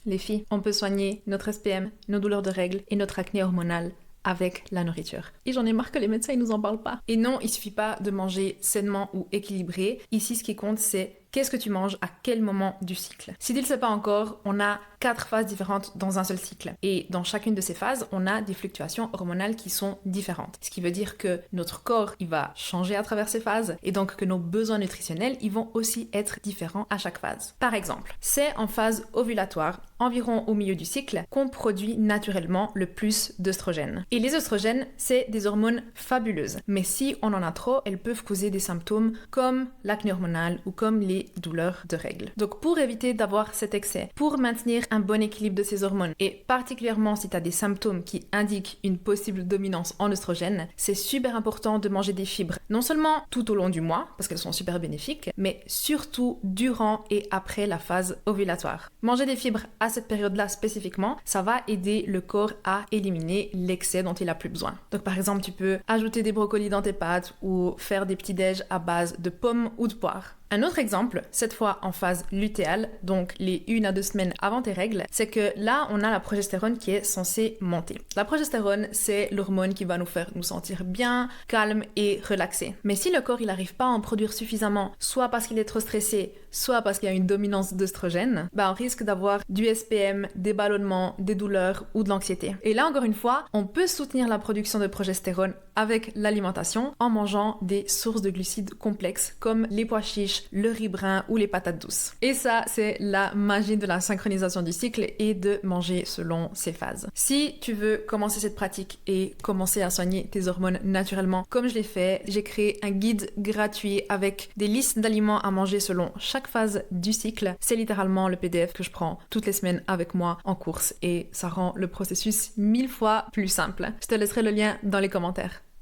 Les filles, on peut soigner notre SPM, nos douleurs de règles et notre acné hormonal avec la nourriture. Et j'en ai marre que les médecins ils nous en parlent pas. Et non, il suffit pas de manger sainement ou équilibré. Ici, ce qui compte, c'est qu'est-ce que tu manges à quel moment du cycle. Si tu ne le sais pas encore, on a 4 phases différentes dans un seul cycle. Et dans chacune de ces phases, on a des fluctuations hormonales qui sont différentes. Ce qui veut dire que notre corps, il va changer à travers ces phases et donc que nos besoins nutritionnels, ils vont aussi être différents à chaque phase. Par exemple, c'est en phase ovulatoire, environ au milieu du cycle, qu'on produit naturellement le plus d'œstrogènes. Et les œstrogènes, c'est des hormones fabuleuses. Mais si on en a trop, elles peuvent causer des symptômes comme l'acné hormonal ou comme les douleurs de règles. Donc pour éviter d'avoir cet excès, pour maintenir un bon équilibre de ces hormones, et particulièrement si tu as des symptômes qui indiquent une possible dominance en œstrogènes, c'est super important de manger des fibres, non seulement tout au long du mois, parce qu'elles sont super bénéfiques, mais surtout durant et après la phase ovulatoire. Manger des fibres à cette période-là spécifiquement, ça va aider le corps à éliminer l'excès dont il a plus besoin. Donc par exemple, tu peux ajouter des brocolis dans tes pâtes ou faire des petits déj à base de pommes ou de poires. Un autre exemple, cette fois en phase lutéale, donc les 1 à 2 semaines avant tes règles, c'est que là, on a la progestérone qui est censée monter. La progestérone, c'est l'hormone qui va nous faire nous sentir bien, calme et relaxé. Mais si le corps, il n'arrive pas à en produire suffisamment, soit parce qu'il est trop stressé, soit parce qu'il y a une dominance d'œstrogènes, on risque d'avoir du SPM, des ballonnements, des douleurs ou de l'anxiété. Et là, encore une fois, on peut soutenir la production de progestérone avec l'alimentation en mangeant des sources de glucides complexes comme les pois chiches, le riz brun ou les patates douces. Et ça, c'est la magie de la synchronisation du cycle et de manger selon ces phases. Si tu veux commencer cette pratique et commencer à soigner tes hormones naturellement, comme je l'ai fait, j'ai créé un guide gratuit avec des listes d'aliments à manger selon chaque phase du cycle. C'est littéralement le PDF que je prends toutes les semaines avec moi en course et ça rend le processus 1000 fois plus simple. Je te laisserai le lien dans les commentaires.